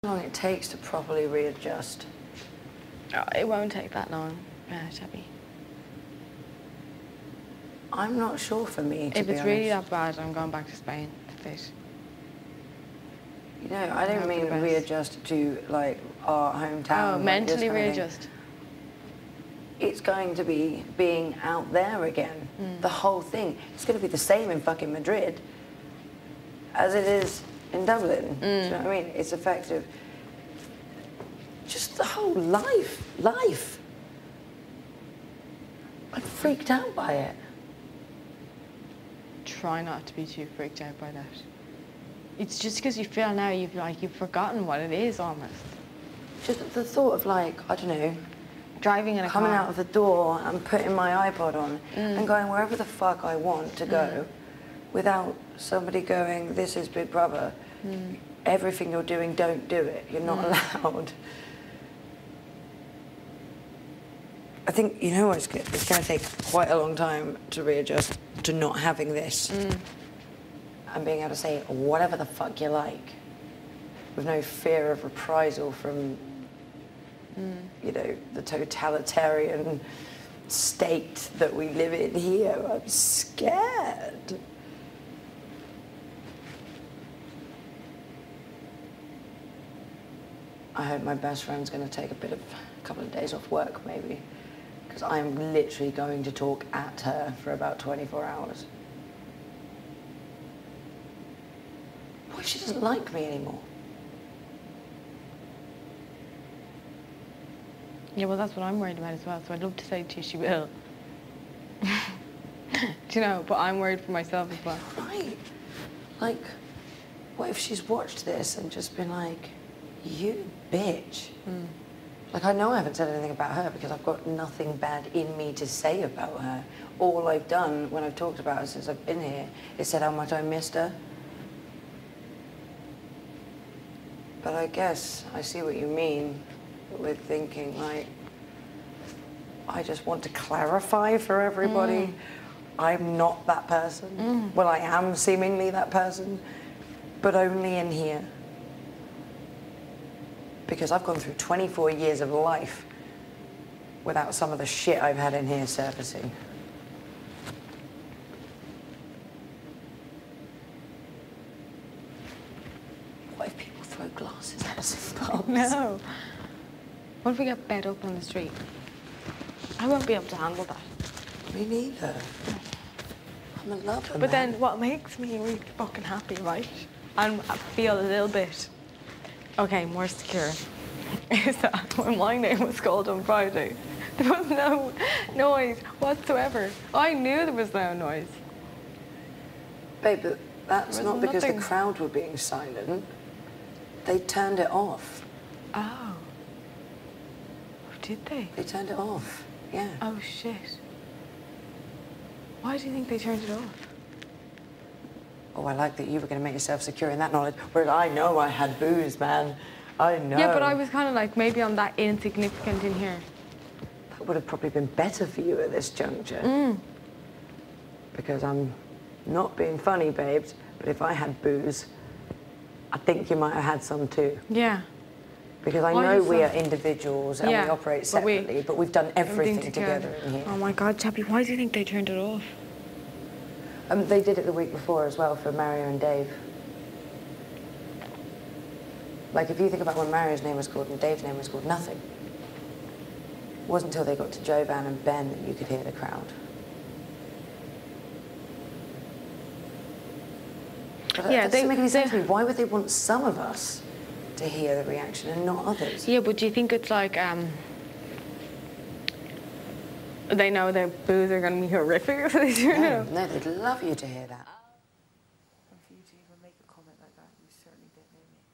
How long it takes to properly readjust? Oh, it won't take that long, Shabby. I'm not sure for me, to If be it's really honest. that bad, I'm going back to Spain. That's it. You know, I don't Hope for mean the best. readjust to, like, our hometown. Oh, like mentally this kind of thing. readjust. It's going to be being out there again. The whole thing. It's going to be the same in fucking Madrid as it is in Dublin. Do you know what I mean? It's effective. Just the whole life. I'm freaked out by it. Try not to be too freaked out by that. It's just because you feel now you've forgotten what it is almost. Just the thought of, like, I don't know, Driving in a coming car. out of the door and putting my iPod on and going wherever the fuck I want to go without somebody going, this is Big Brother. Everything you're doing, don't do it. You're not allowed. I think, you know what, it's going to take quite a long time to readjust to not having this and being able to say whatever the fuck you like with no fear of reprisal from you know, the totalitarian state that we live in here. I'm scared. I hope my best friend's going to take a couple of days off work, maybe, because I'm literally going to talk at her for about 24 hours. What if she doesn't like me anymore? Yeah, well, that's what I'm worried about as well, so I'd love to say to you she will. Do you know, but I'm worried for myself as well. Right. Like, what if she's watched this and just been like, you bitch? Like, I know I haven't said anything about her because I've got nothing bad in me to say about her. All I've done when I've talked about her since I've been here is said how much I missed her. But I guess I see what you mean with thinking, like, I just want to clarify for everybody, I'm not that person. Well, I am seemingly that person, but only in here. Because I've gone through 24 years of life without some of the shit I've had in here surfacing. What if people throw glasses at us in pubs? No. What if we get bed up on the street? I won't be able to handle that. Me neither. I'm a lover, But man. then what makes me really fucking happy, right? And I feel a little bit, okay, more secure, is that when my name was called on Friday, there was no noise whatsoever. I knew there was no noise. Babe, but that's There not was because nothing. the crowd were being silent. They turned it off. Oh. Did they? They turned it off, yeah. Oh, shit. Why do you think they turned it off? Oh, I like that you were going to make yourself secure in that knowledge. Whereas I know I had booze, man. I know. Yeah, but I was kind of like, maybe I'm that insignificant in here. That would have probably been better for you at this juncture. Because I'm not being funny, babes, but if I had booze, I think you might have had some too. Yeah. Because I Why know is we that? are individuals and Yeah, we operate but we- separately, but we've done everything together in here. Oh my God, Chappie, why do you think they turned it off? They did it the week before as well for Mario and Dave. Like, if you think about when Mario's name was called and Dave's name was called, nothing. It wasn't until they got to Jovan and Ben that you could hear the crowd. But Yeah, that doesn't make any sense to me. Why would they want some of us to hear the reaction and not others? Yeah, but do you think it's like, they know their boos are going to be horrific, so they turn it off? No, they'd love you to hear that. And for you to even make a comment like that, you certainly didn't know me.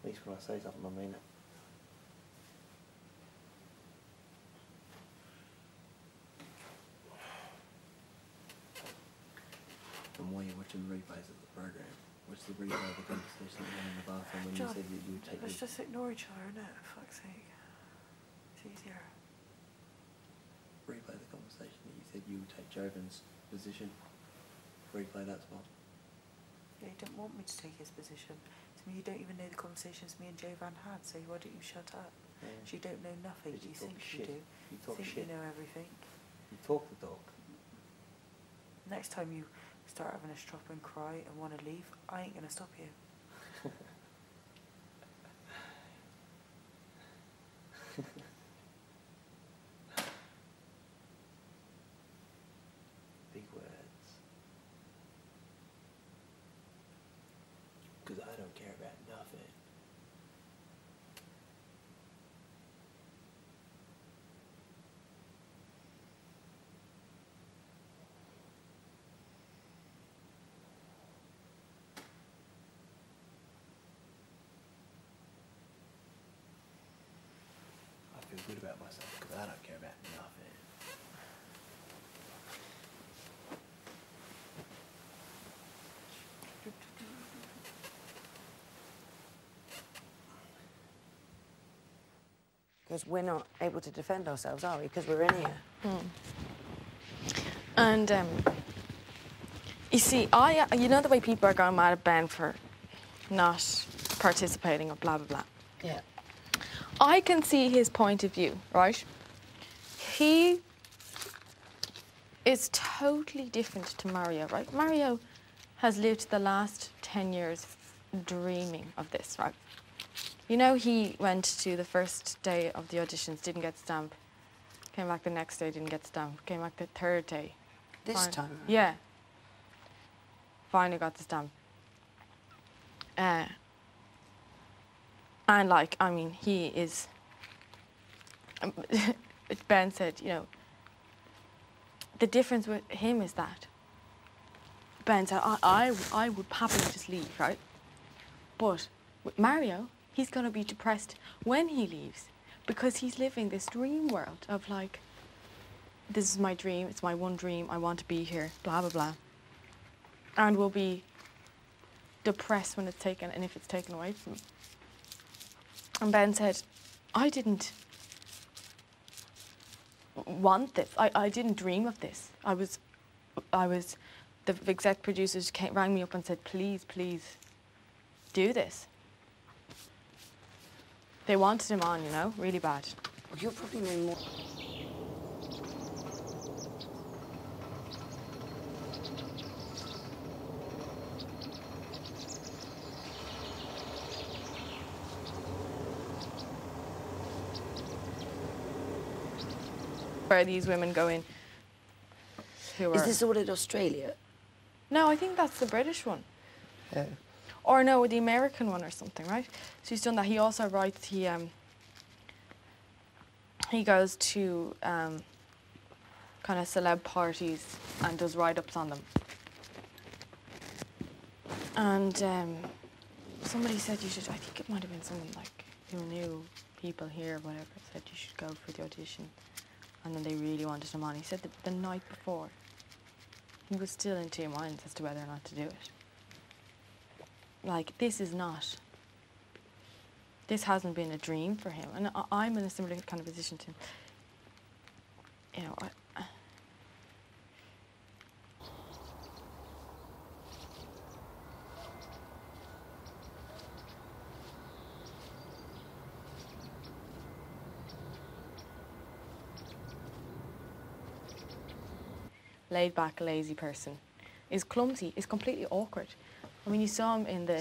At least when I say something, I mean it. And while you're watching the replays of the programme, watch the replay of the conversation that went in the bathroom when you John, said that you would take let's your... just ignore each other, innit? For fuck's sake. It's easier. Replay the conversation that you said you would take Jovan's position, replay that spot. Yeah, you don't want me to take his position. To me, you don't even know the conversations me and Jovan had, so why don't you shut up? Yeah. You don't know nothing. But You talk think shit. you do. You talk think shit. you know everything. You talk the talk. Next time you start having a strop and cry and want to leave, I ain't going to stop you. Big words. Because I don't care about nothing. I feel good about myself because I don't care about nothing. Because we're not able to defend ourselves, are we? Because we're in here. And you see, you know the way people are going mad at Ben for not participating or blah blah blah. Yeah. I can see his point of view, right? He is totally different to Mario, right? Mario has lived the last 10 years dreaming of this, right? You know, he went to the first day of the auditions, didn't get stamp. Came back the next day, didn't get stamp. Came back the third day. This time? Yeah. Finally got the stamp. And like, I mean, he is, Ben said, you know, the difference with him is that Ben said, I would happily just leave, right? But with Mario, he's going to be depressed when he leaves because he's living this dream world of like, this is my dream, it's my one dream, I want to be here, blah, blah, blah. And will be depressed when it's taken and if it's taken away from him. And Ben said, I didn't want this. I didn't dream of this. The exec producers rang me up and said, please, please do this. They wanted him on, you know, really bad. Well, you'll probably know more. Where these women go in who are... Is this all in Australia? No, I think that's the British one. Oh. Or no, the American one or something, right? So he's done that. He also writes, he goes to kind of celeb parties and does write-ups on them. And somebody said you should, I think it might have been someone like who knew people here or whatever, said you should go for the audition. And then they really wanted him on. He said that the night before, he was still in two minds as to whether or not to do it. Like, this hasn't been a dream for him. And I'm in a similar kind of position to him. You know, laid back, lazy person, is clumsy, is completely awkward. I mean, you saw him in the